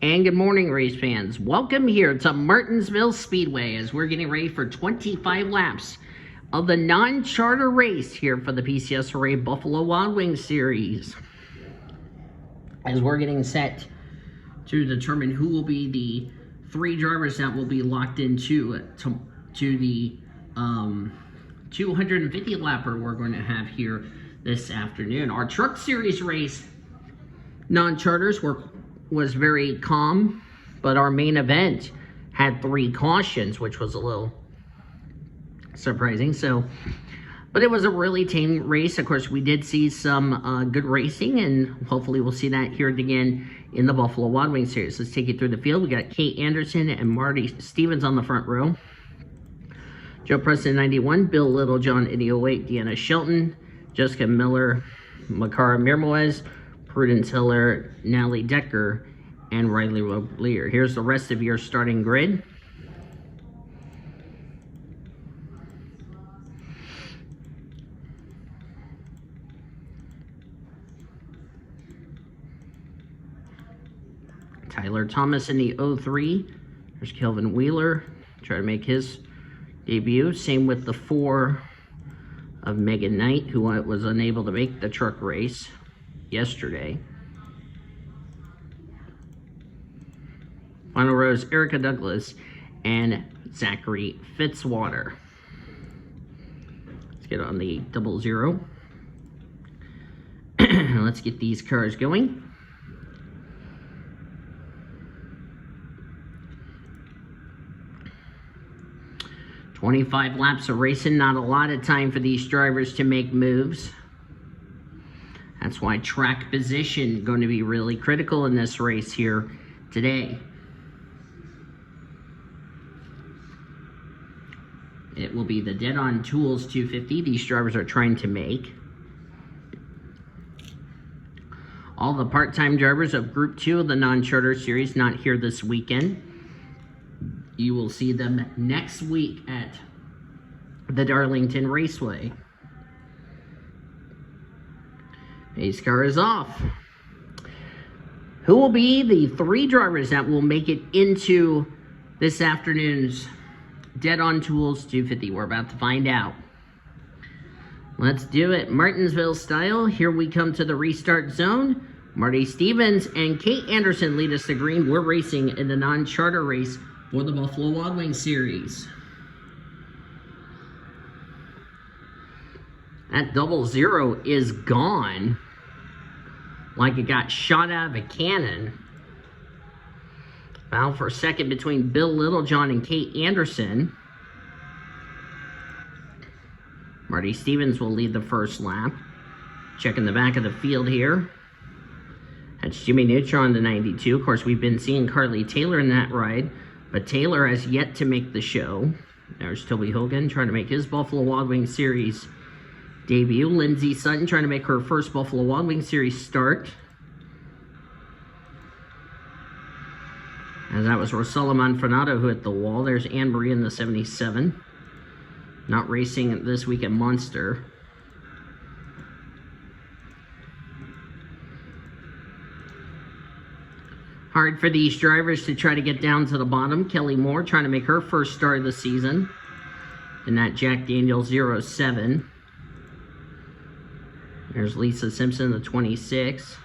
And good morning, race fans. Welcome here to Martinsville Speedway as we're getting ready for 25 laps of the non-charter race here for the PCSRA Buffalo Wild Wings Series. As we're getting set to determine who will be the three drivers that will be locked into the 250 lapper we're going to have here this afternoon. Our Truck Series race non-charters was very calm, but our main event had 3 cautions, which was a little surprising. But it was a really tame race. Of course, we did see some good racing, and hopefully we'll see that here again in the Buffalo Wild Wings Series. Let's take you through the field. We got Kate Anderson and Marty Stevens on the front row. Joe Preston, 91. Bill Littlejohn, 88. Deanna Shelton. Jessica Miller. Makara Mirmoez. Prudence Hiller, Natalie Decker, and Riley Roblier. Here's the rest of your starting grid. Tyler Thomas in the 03. There's Kelvin Wheeler, try to make his debut. Same with the 4 of Megan Knight, who was unable to make the truck race yesterday. Final rows, Erica Douglas and Zachary Fitzwater. Let's get on the 00. Let's get these cars going. "25 laps of racing, not a lot of time for these drivers to make moves. That's why track position is going to be really critical in this race here today. It will be the Dead On Tools 250 these drivers are trying to make. All the part-time drivers of Group 2 of the non-charter series not here this weekend. You will see them next week at the Darlington Raceway. Pace car is off. Who will be the 3 drivers that will make it into this afternoon's Dead On Tools 250? We're about to find out. Let's do it Martinsville style. Here we come to the restart zone. Marty Stevens and Kate Anderson lead us to green. We're racing in the non-charter race for the Buffalo Wild Wings Series. That 00 is gone like it got shot out of a cannon. Battle for a second between Bill Littlejohn and Kate Anderson. Marty Stevens will lead the first lap. Checking the back of the field here. That's Jimmy Neutron, the 92. Of course, we've been seeing Carly Taylor in that ride, but Taylor has yet to make the show. There's Toby Hogan trying to make his Buffalo Wild Wings Series debut. Lindsay Sutton trying to make her first Buffalo Wild Wings Series start. And that was Rosella Manfrenato who hit the wall. There's Anne Marie in the 77. Not racing this week at Monster. Hard for these drivers to try to get down to the bottom. Kelly Moore trying to make her first start of the season in that Jack Daniel 07. There's Lisa Simpson, the 26.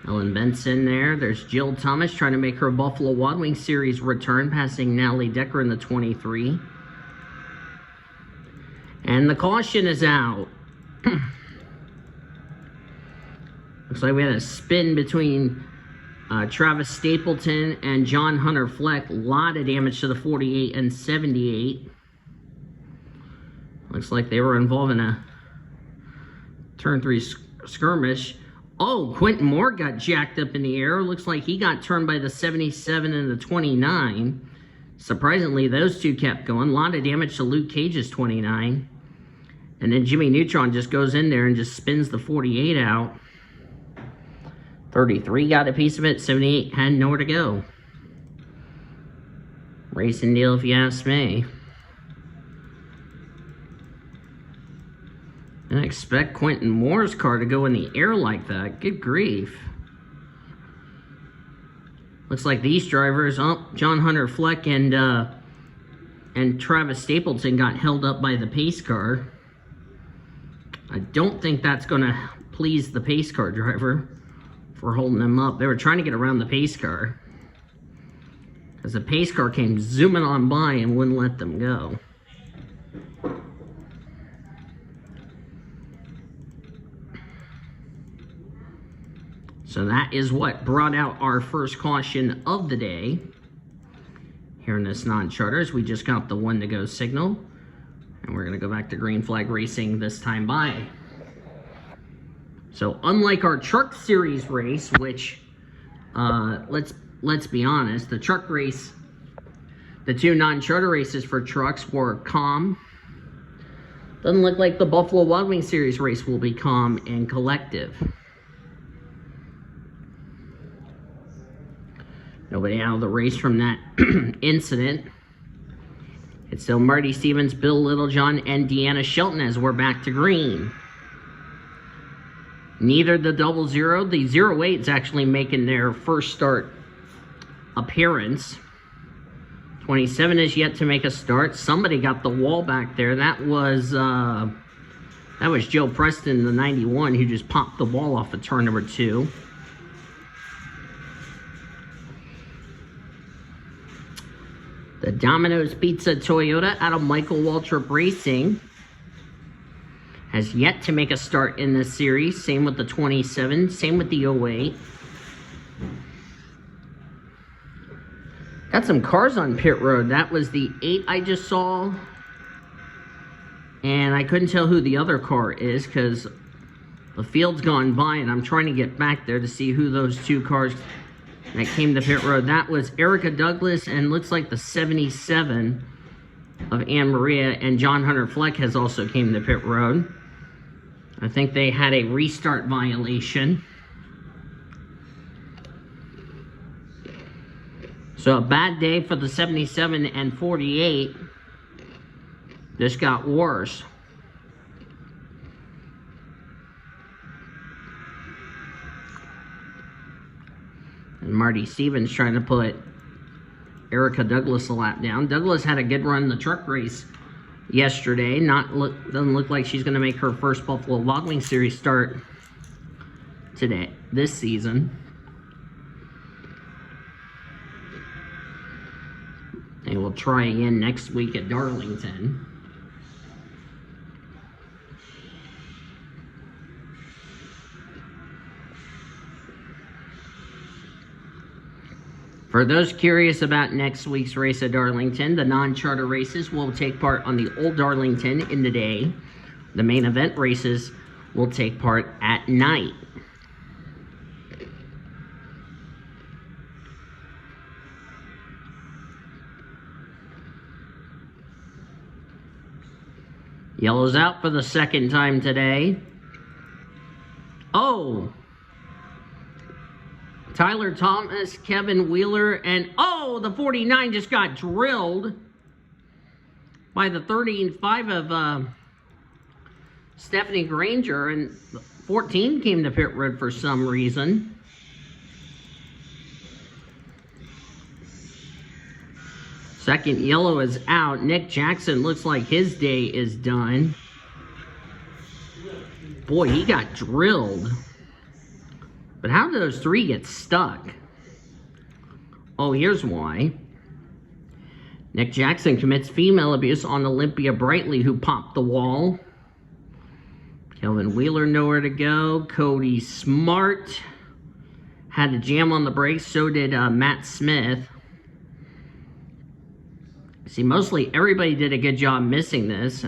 Ellen Benson there. There's Jill Thomas trying to make her Buffalo Wild Wings Series return, passing Natalie Decker in the 23. And the caution is out. Looks like we had a spin between Travis Stapleton and John Hunter Fleck. A lot of damage to the 48 and 78. Looks like they were involved in a turn 3 skirmish. Oh, Quentin Moore got jacked up in the air. Looks like he got turned by the 77 and the 29. Surprisingly, those two kept going. A lot of damage to Luke Cage's 29. And then Jimmy Neutron just goes in there and just spins the 48 out. 33 got a piece of it. 78 had nowhere to go. Racing deal, if you ask me. Didn't expect Quentin Moore's car to go in the air like that. Good grief. Looks like these drivers, John Hunter Fleck and Travis Stapleton got held up by the pace car. I don't think that's going to please the pace car driver for holding them up. They were trying to get around the pace car, because the pace car came zooming on by and wouldn't let them go. So that is what brought out our first caution of the day here in this non-charters. We just got the 1 to go signal, and we're going to go back to green flag racing this time by. So unlike our truck series race, which let's be honest, the truck race, the 2 non-charter races for trucks were calm. Doesn't look like the Buffalo Wild Wings series race will be calm and collective. Nobody out of the race from that incident. It's still Marty Stevens, Bill Littlejohn, and Deanna Shelton as we're back to green. Neither the 00, the 08's actually making their first start appearance. 27 is yet to make a start. Somebody got the wall back there. That was Joe Preston, the 91, who just popped the wall off of turn number 2. The Domino's Pizza Toyota out of Michael Waltrip Racing has yet to make a start in this series. Same with the 27, same with the 08. Got some cars on pit road. That was the 8 I just saw. And I couldn't tell who the other car is because the field's gone by and I'm trying to get back there to see who those 2 cars that came to pit road. That was Erica Douglas and looks like the 77 of Ann Maria, and John Hunter Fleck has also came to pit road. I think they had a restart violation. So a bad day for the 77 and 48. This got worse. And Marty Stevens trying to put Erica Douglas a lap down. Douglas had a good run in the truck race yesterday. Doesn't look like she's going to make her first Buffalo Wild Wings Series start today, this season. And we'll try again next week at Darlington. For those curious about next week's race at Darlington, the non-charter races will take part on the Old Darlington in the day. The main event races will take part at night. Yellow's out for the second time today. Oh! Tyler Thomas, Kevin Wheeler, and the 49 just got drilled by the 13.5 of Stephanie Granger, and 14 came to pit road for some reason. Second yellow is out. Nick Jackson looks like his day is done. Boy, he got drilled. But how did those 3 get stuck? Oh, here's why. Nick Jackson commits female abuse on Olympia Brightly, who popped the wall. Kelvin Wheeler nowhere to go. Cody Smart had to jam on the brakes. So did Matt Smith. See, mostly everybody did a good job missing this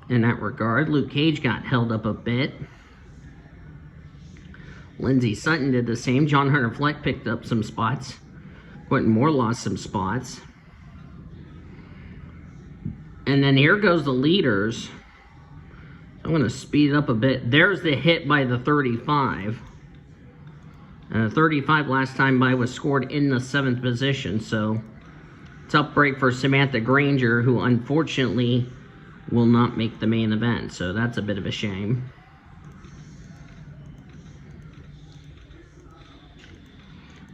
in that regard. Luke Cage got held up a bit. Lindsey Sutton did the same. John Hunter Fleck picked up some spots. Quentin Moore lost some spots. And then here goes the leaders. I'm going to speed it up a bit. There's the hit by the 35. 35 last time by was scored in the 7th position. So tough break for Samantha Granger, who unfortunately will not make the main event, so that's a bit of a shame.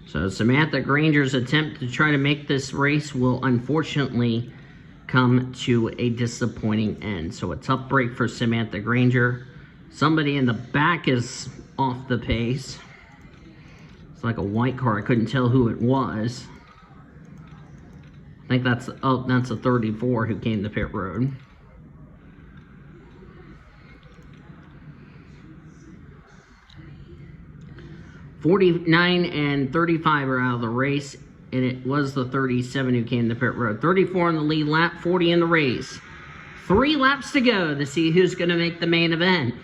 So Samantha Granger's attempt to try to make this race will unfortunately come to a disappointing end. So a tough break for Samantha Granger. Somebody in the back is off the pace. It's like a white car. I couldn't tell who it was. I think that's a 34 who came to pit road. $49 and $35 are out of the race, and it was the 37 who came to pit road. 34 in the lead lap, 40 in the race. 3 laps to go to see who's going to make the main event.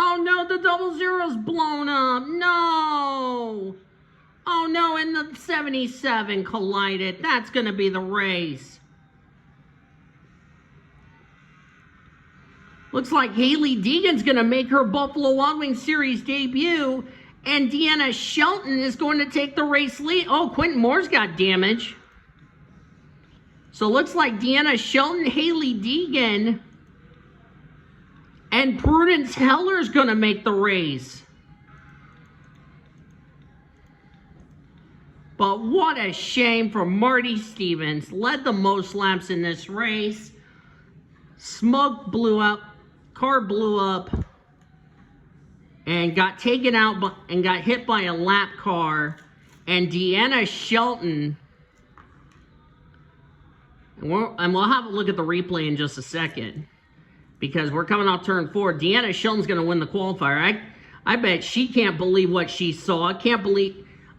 Oh no, the 00's blown up. No. Oh no, and the 77 collided. That's going to be the race. Looks like Haley Deegan's going to make her Buffalo Wild Wings Series debut. And Deanna Shelton is going to take the race lead. Oh, Quentin Moore's got damage. So looks like Deanna Shelton, Haley Deegan, and Prudence Heller's going to make the race. But what a shame for Marty Stevens. Led the most laps in this race. Smoke blew up. Car blew up. And got taken out and got hit by a lap car. And Deanna Shelton. And we'll have a look at the replay in just a second, because we're coming off turn 4. Deanna Shelton's going to win the qualifier. I bet she can't believe what she saw.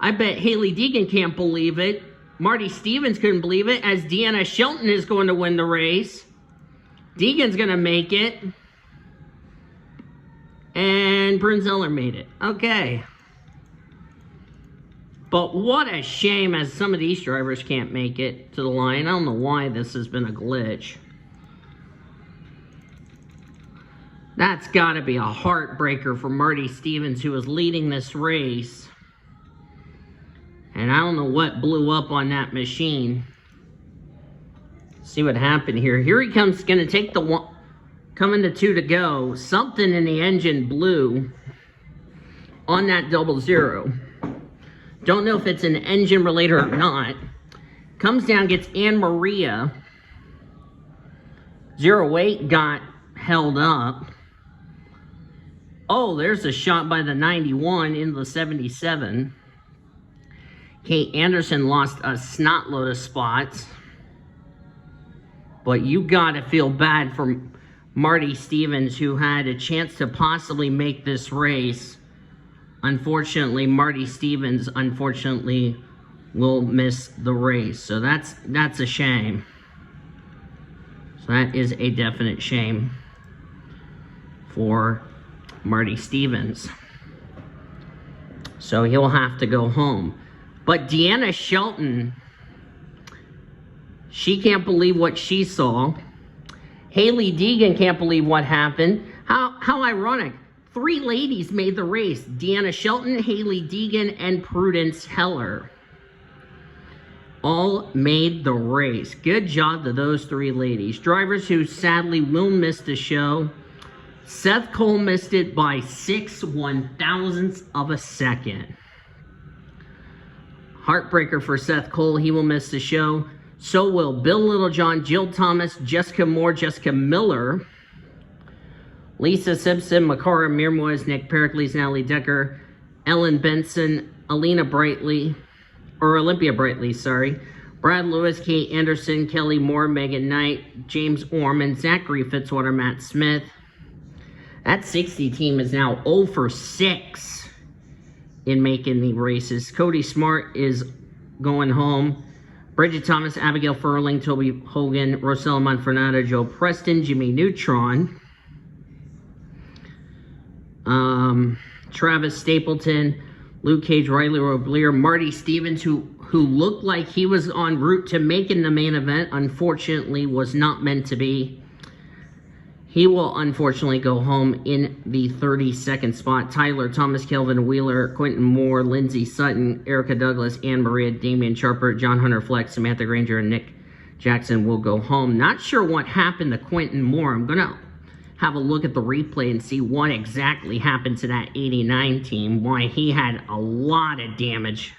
I bet Haley Deegan can't believe it. Marty Stevens couldn't believe it, as Deanna Shelton is going to win the race. Deegan's going to make it. And Brunzeller made it. Okay. But what a shame, as some of these drivers can't make it to the line. I don't know why this has been a glitch. That's got to be a heartbreaker for Marty Stevens, who was leading this race. And I don't know what blew up on that machine. See what happened here. Here he comes, going to take the one, coming to 2 to go. Something in the engine blew on that 00. Don't know if it's an engine related or not. Comes down, gets Ann Maria. 08 got held up. Oh, there's a shot by the 91 into the 77. Kate Anderson lost a snot load of spots. But you got to feel bad for Marty Stevens, who had a chance to possibly make this race. Unfortunately, Marty Stevens, will miss the race. So that's a shame. So that is a definite shame for Marty Stevens. So he'll have to go home. But Deanna Shelton, she can't believe what she saw. Haley Deegan can't believe what happened. How ironic. 3 ladies made the race. Deanna Shelton, Haley Deegan, and Prudence Heller all made the race. Good job to those 3 ladies. Drivers who sadly will miss the show. Seth Cole missed it by 6 1/1000ths of a second. Heartbreaker for Seth Cole. He will miss the show. So will Bill Littlejohn, Jill Thomas, Jessica Moore, Jessica Miller, Lisa Simpson, Makara Mirmois, Nick Pericles, Natalie Decker, Ellen Benson, Olympia Brightly, Brad Lewis, Kate Anderson, Kelly Moore, Megan Knight, James Orman, Zachary Fitzwater, Matt Smith. That 60 team is now 0 for 6 in making the races. Cody Smart is going home. Bridget Thomas, Abigail Furling, Toby Hogan, Rosella Monfernado, Joe Preston, Jimmy Neutron, Travis Stapleton, Luke Cage, Riley Roblier, Marty Stevens, who who looked like he was en route to making the main event, unfortunately was not meant to be. He will unfortunately go home in the 32nd spot. Tyler, Thomas, Kelvin Wheeler, Quentin Moore, Lindsey Sutton, Erica Douglas, Anne Maria, Damian Sharper, John Hunter Flex, Samantha Granger, and Nick Jackson will go home. Not sure what happened to Quentin Moore. I'm going to have a look at the replay and see what exactly happened to that 89 team. Why he had a lot of damage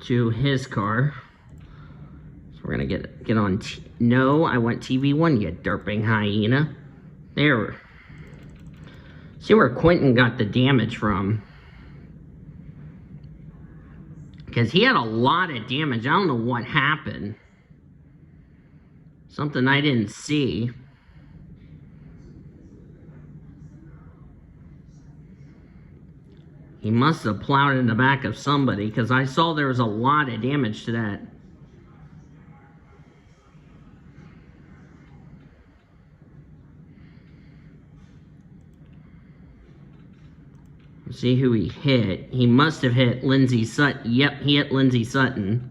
to his car. So we're going to get on... No, I went TV1, you derping hyena. There. See where Quentin got the damage from. Because he had a lot of damage. I don't know what happened. Something I didn't see. He must have plowed in the back of somebody, because I saw there was a lot of damage to that. See who he hit. He must have hit Lindsey Sutton. Yep, he hit Lindsey Sutton.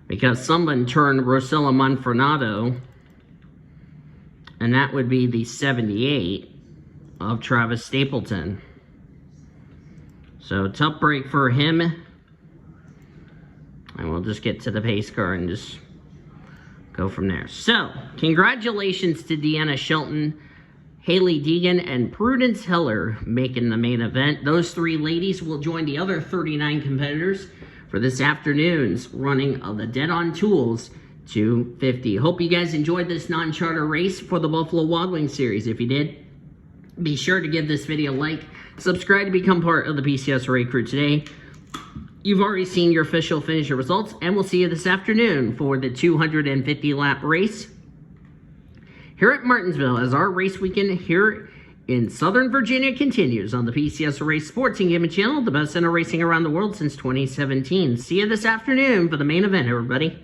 Because someone turned Rosella Monfernato. And that would be the 78 of Travis Stapleton. So, tough break for him. And we'll just get to the pace car and just go from there. So, congratulations to Deanna Shelton, Haley Deegan, and Prudence Heller making the main event. Those three ladies will join the other 39 competitors for this afternoon's running of the Dead on Tools 250. Hope you guys enjoyed this non-charter race for the Buffalo Wild Wings series. If you did, be sure to give this video a like, subscribe to become part of the PCSRA crew today. You've already seen your official finisher results, and we'll see you this afternoon for the 250 lap race here at Martinsville, as our race weekend here in Southern Virginia continues on the PCSRA Sports and Gaming Channel, the best center racing around the world since 2017. See you this afternoon for the main event, everybody.